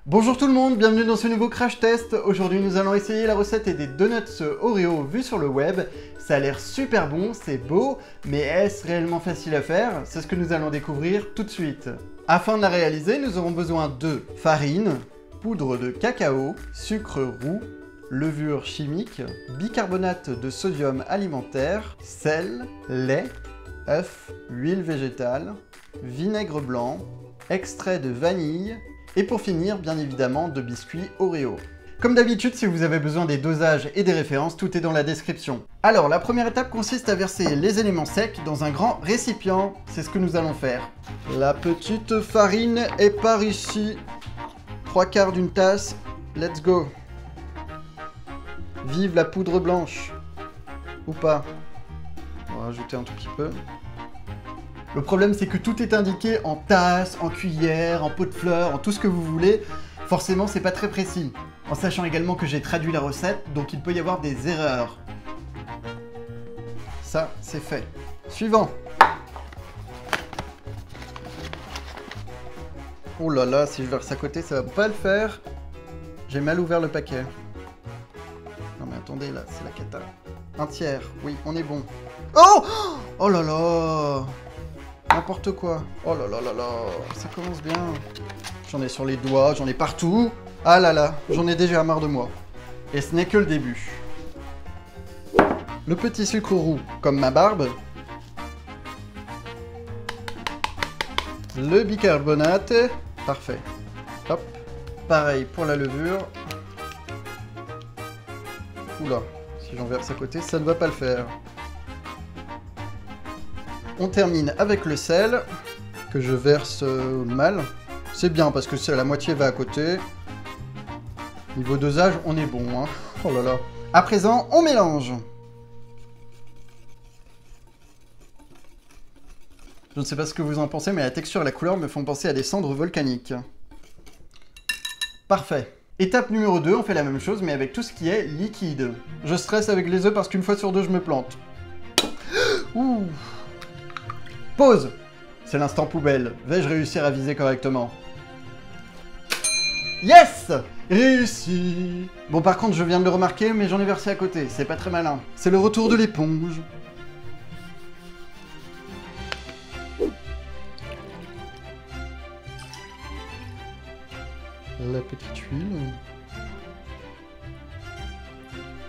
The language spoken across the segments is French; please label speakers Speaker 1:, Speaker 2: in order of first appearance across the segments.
Speaker 1: Bonjour tout le monde, bienvenue dans ce nouveau crash test. Aujourd'hui nous allons essayer la recette des donuts Oreo vus sur le web. Ça a l'air super bon, c'est beau, mais est-ce réellement facile à faire? C'est ce que nous allons découvrir tout de suite. Afin de la réaliser, nous aurons besoin de farine, poudre de cacao, sucre roux, levure chimique, bicarbonate de sodium alimentaire, sel, lait, œufs, huile végétale, vinaigre blanc, extrait de vanille, et pour finir, bien évidemment, de biscuits Oreo. Comme d'habitude, si vous avez besoin des dosages et des références, tout est dans la description. Alors, la première étape consiste à verser les éléments secs dans un grand récipient. C'est ce que nous allons faire. La petite farine est par ici. 3/4 d'une tasse. Let's go. Vive la poudre blanche. Ou pas. On va rajouter un tout petit peu. Le problème, c'est que tout est indiqué en tasse, en cuillère, en pot de fleurs, en tout ce que vous voulez. Forcément, c'est pas très précis. En sachant également que j'ai traduit la recette, donc il peut y avoir des erreurs. Ça, c'est fait. Suivant. Oh là là, si je verse à côté, ça va pas le faire. J'ai mal ouvert le paquet. Non mais attendez, là, c'est la cata. 1/3, oui, on est bon. Oh! Oh là là! N'importe quoi. Oh là là là là, ça commence bien. J'en ai sur les doigts, j'en ai partout. Ah là là, j'en ai déjà marre de moi. Et ce n'est que le début. Le petit sucre roux, comme ma barbe. Le bicarbonate. Parfait. Hop. Pareil pour la levure. Oula, si j'en verse à côté, ça ne va pas le faire. On termine avec le sel, que je verse mal. C'est bien parce que la moitié va à côté. Niveau dosage, on est bon, hein. Oh là là. À présent, on mélange. Je ne sais pas ce que vous en pensez, mais la texture et la couleur me font penser à des cendres volcaniques. Parfait. Étape numéro 2, on fait la même chose, mais avec tout ce qui est liquide. Je stresse avec les œufs parce qu'une fois sur deux, je me plante. Ouh. Pause! C'est l'instant poubelle. Vais-je réussir à viser correctement? Yes! Réussi! Bon, par contre, je viens de le remarquer, mais j'en ai versé à côté. C'est pas très malin. C'est le retour de l'éponge. La petite huile.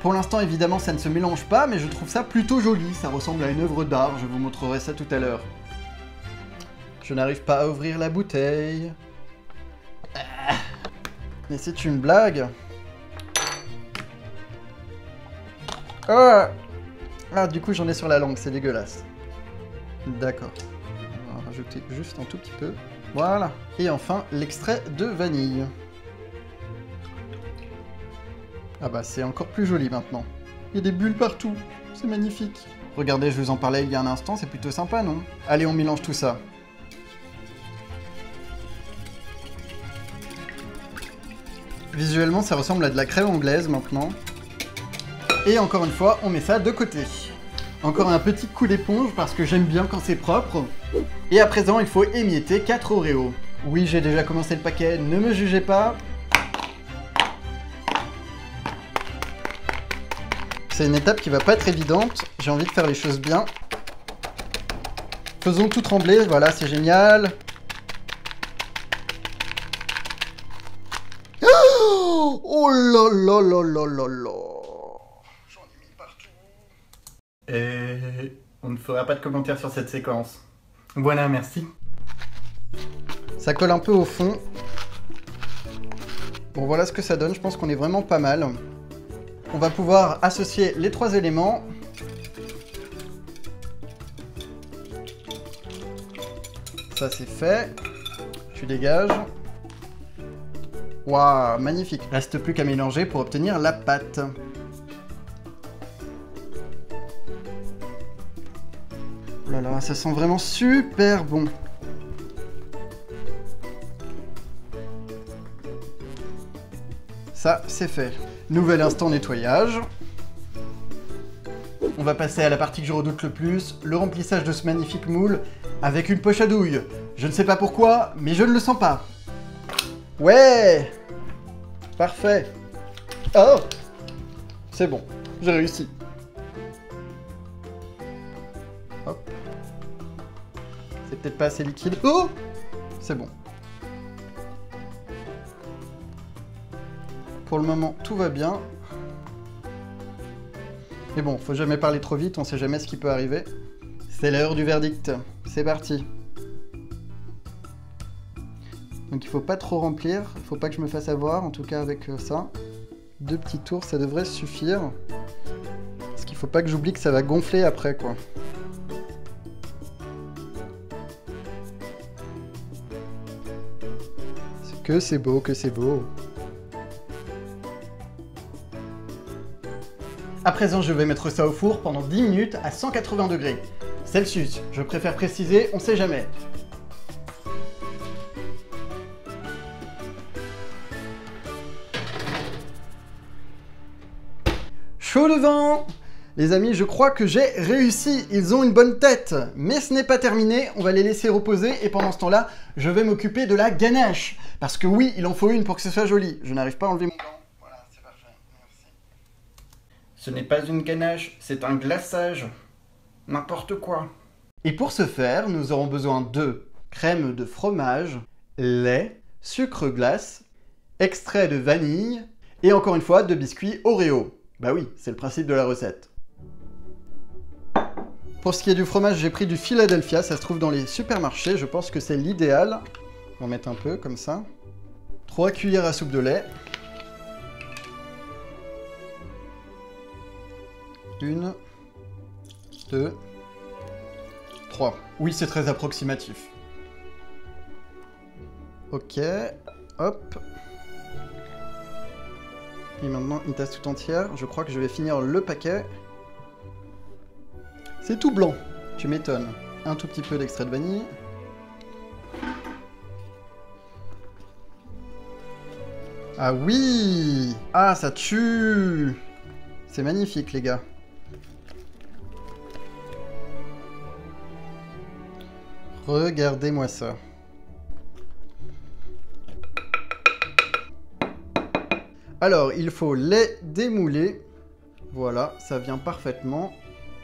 Speaker 1: Pour l'instant, évidemment, ça ne se mélange pas, mais je trouve ça plutôt joli. Ça ressemble à une œuvre d'art, je vous montrerai ça tout à l'heure. Je n'arrive pas à ouvrir la bouteille. Mais c'est une blague. Ah, du coup, j'en ai sur la langue, c'est dégueulasse. D'accord. On va rajouter juste un tout petit peu. Voilà. Et enfin, l'extrait de vanille. Ah bah c'est encore plus joli maintenant. Il y a des bulles partout, c'est magnifique. Regardez, je vous en parlais il y a un instant, c'est plutôt sympa, non? Allez, on mélange tout ça. Visuellement, ça ressemble à de la crème anglaise maintenant. Et encore une fois, on met ça de côté. Encore un petit coup d'éponge parce que j'aime bien quand c'est propre. Et à présent, il faut émietter 4 Oreos. Oui, j'ai déjà commencé le paquet, ne me jugez pas. C'est une étape qui va pas être évidente, j'ai envie de faire les choses bien. Faisons tout trembler, voilà, c'est génial. Oh là là là là là là. J'en ai mis partout. Et on ne fera pas de commentaires sur cette séquence. Voilà, merci. Ça colle un peu au fond. Bon, voilà ce que ça donne, je pense qu'on est vraiment pas mal. On va pouvoir associer les 3 éléments. Ça c'est fait. Tu dégages. Waouh, magnifique. Reste plus qu'à mélanger pour obtenir la pâte. Oh là là, ça sent vraiment super bon. Ça, c'est fait. Nouvel instant nettoyage. On va passer à la partie que je redoute le plus, le remplissage de ce magnifique moule avec une poche à douille. Je ne sais pas pourquoi, mais je ne le sens pas. Ouais! Parfait. Oh! C'est bon, j'ai réussi. Hop. C'est peut-être pas assez liquide. Oh! C'est bon. Pour le moment, tout va bien. Mais bon, faut jamais parler trop vite, on sait jamais ce qui peut arriver. C'est l'heure du verdict. C'est parti. Donc il faut pas trop remplir, il faut pas que je me fasse avoir, en tout cas avec ça. 2 petits tours, ça devrait suffire. Parce qu'il faut pas que j'oublie que ça va gonfler après, quoi. Que c'est beau, que c'est beau. À présent, je vais mettre ça au four pendant 10 minutes à 180 degrés Celsius. Je préfère préciser, on sait jamais. Chaud devant! Les amis, je crois que j'ai réussi. Ils ont une bonne tête. Mais ce n'est pas terminé. On va les laisser reposer. Et pendant ce temps-là, je vais m'occuper de la ganache. Parce que oui, il en faut une pour que ce soit joli. Je n'arrive pas à enlever mon gant. Voilà, c'est parfait. Merci. Ce n'est pas une ganache, c'est un glaçage. N'importe quoi. Et pour ce faire, nous aurons besoin de crème de fromage, lait, sucre glace, extrait de vanille et encore une fois de biscuits Oreo. Bah oui, c'est le principe de la recette. Pour ce qui est du fromage, j'ai pris du Philadelphia, ça se trouve dans les supermarchés, je pense que c'est l'idéal. On va mettre un peu comme ça. 3 cuillères à soupe de lait. 1, 2, 3. Oui, c'est très approximatif. Ok, hop. Et maintenant, une tasse tout entière. Je crois que je vais finir le paquet. C'est tout blanc, tu m'étonnes. Un tout petit peu d'extrait de vanille. Ah oui! Ah, ça tue! C'est magnifique, les gars. Regardez-moi ça. Alors, il faut les démouler. Voilà, ça vient parfaitement.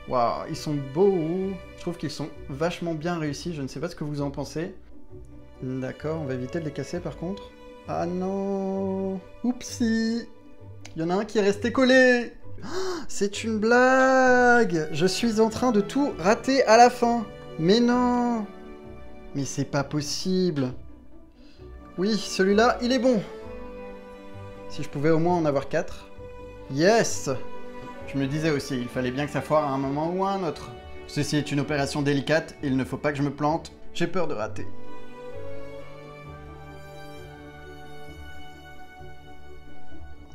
Speaker 1: Waouh, ils sont beaux. Je trouve qu'ils sont vachement bien réussis. Je ne sais pas ce que vous en pensez. D'accord, on va éviter de les casser par contre. Ah non! Oupsie! Il y en a un qui est resté collé! C'est une blague! Je suis en train de tout rater à la fin! Mais non! Mais c'est pas possible! Oui, celui-là, il est bon! Si je pouvais au moins en avoir 4. Yes! Je me disais aussi, il fallait bien que ça foire à un moment ou à un autre. Ceci est une opération délicate, il ne faut pas que je me plante. J'ai peur de rater.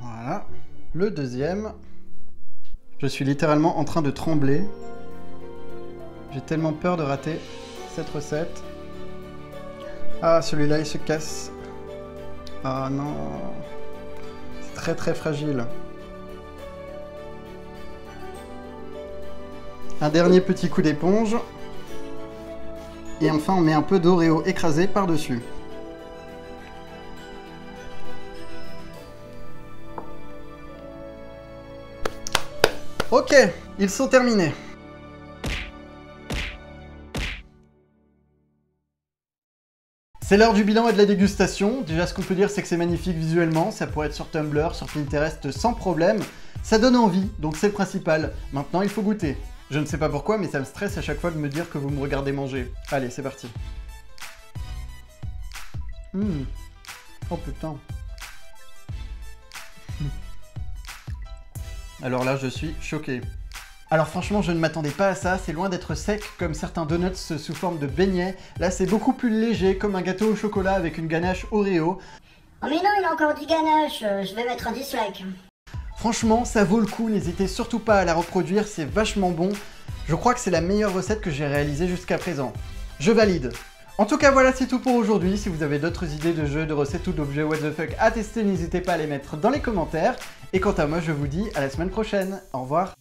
Speaker 1: Voilà. Le deuxième. Je suis littéralement en train de trembler. J'ai tellement peur de rater cette recette. Ah, celui-là, il se casse. Ah non. C'est très très fragile. Un dernier petit coup d'éponge. Et enfin, on met un peu d'Oreo écrasé par-dessus. Ok, ils sont terminés. C'est l'heure du bilan et de la dégustation. Déjà, ce qu'on peut dire, c'est que c'est magnifique visuellement. Ça pourrait être sur Tumblr, sur Pinterest sans problème. Ça donne envie, donc c'est le principal. Maintenant, il faut goûter. Je ne sais pas pourquoi, mais ça me stresse à chaque fois de me dire que vous me regardez manger. Allez, c'est parti. Oh putain. Alors là, je suis choqué. Alors franchement, je ne m'attendais pas à ça, c'est loin d'être sec comme certains donuts sous forme de beignets. Là, c'est beaucoup plus léger, comme un gâteau au chocolat avec une ganache Oreo.
Speaker 2: Oh mais non, il a encore du ganache, je vais mettre un dislike.
Speaker 1: Franchement, ça vaut le coup, n'hésitez surtout pas à la reproduire, c'est vachement bon. Je crois que c'est la meilleure recette que j'ai réalisée jusqu'à présent. Je valide. En tout cas, voilà, c'est tout pour aujourd'hui. Si vous avez d'autres idées de jeux, de recettes ou d'objets what the fuck à tester, n'hésitez pas à les mettre dans les commentaires. Et quant à moi, je vous dis à la semaine prochaine. Au revoir.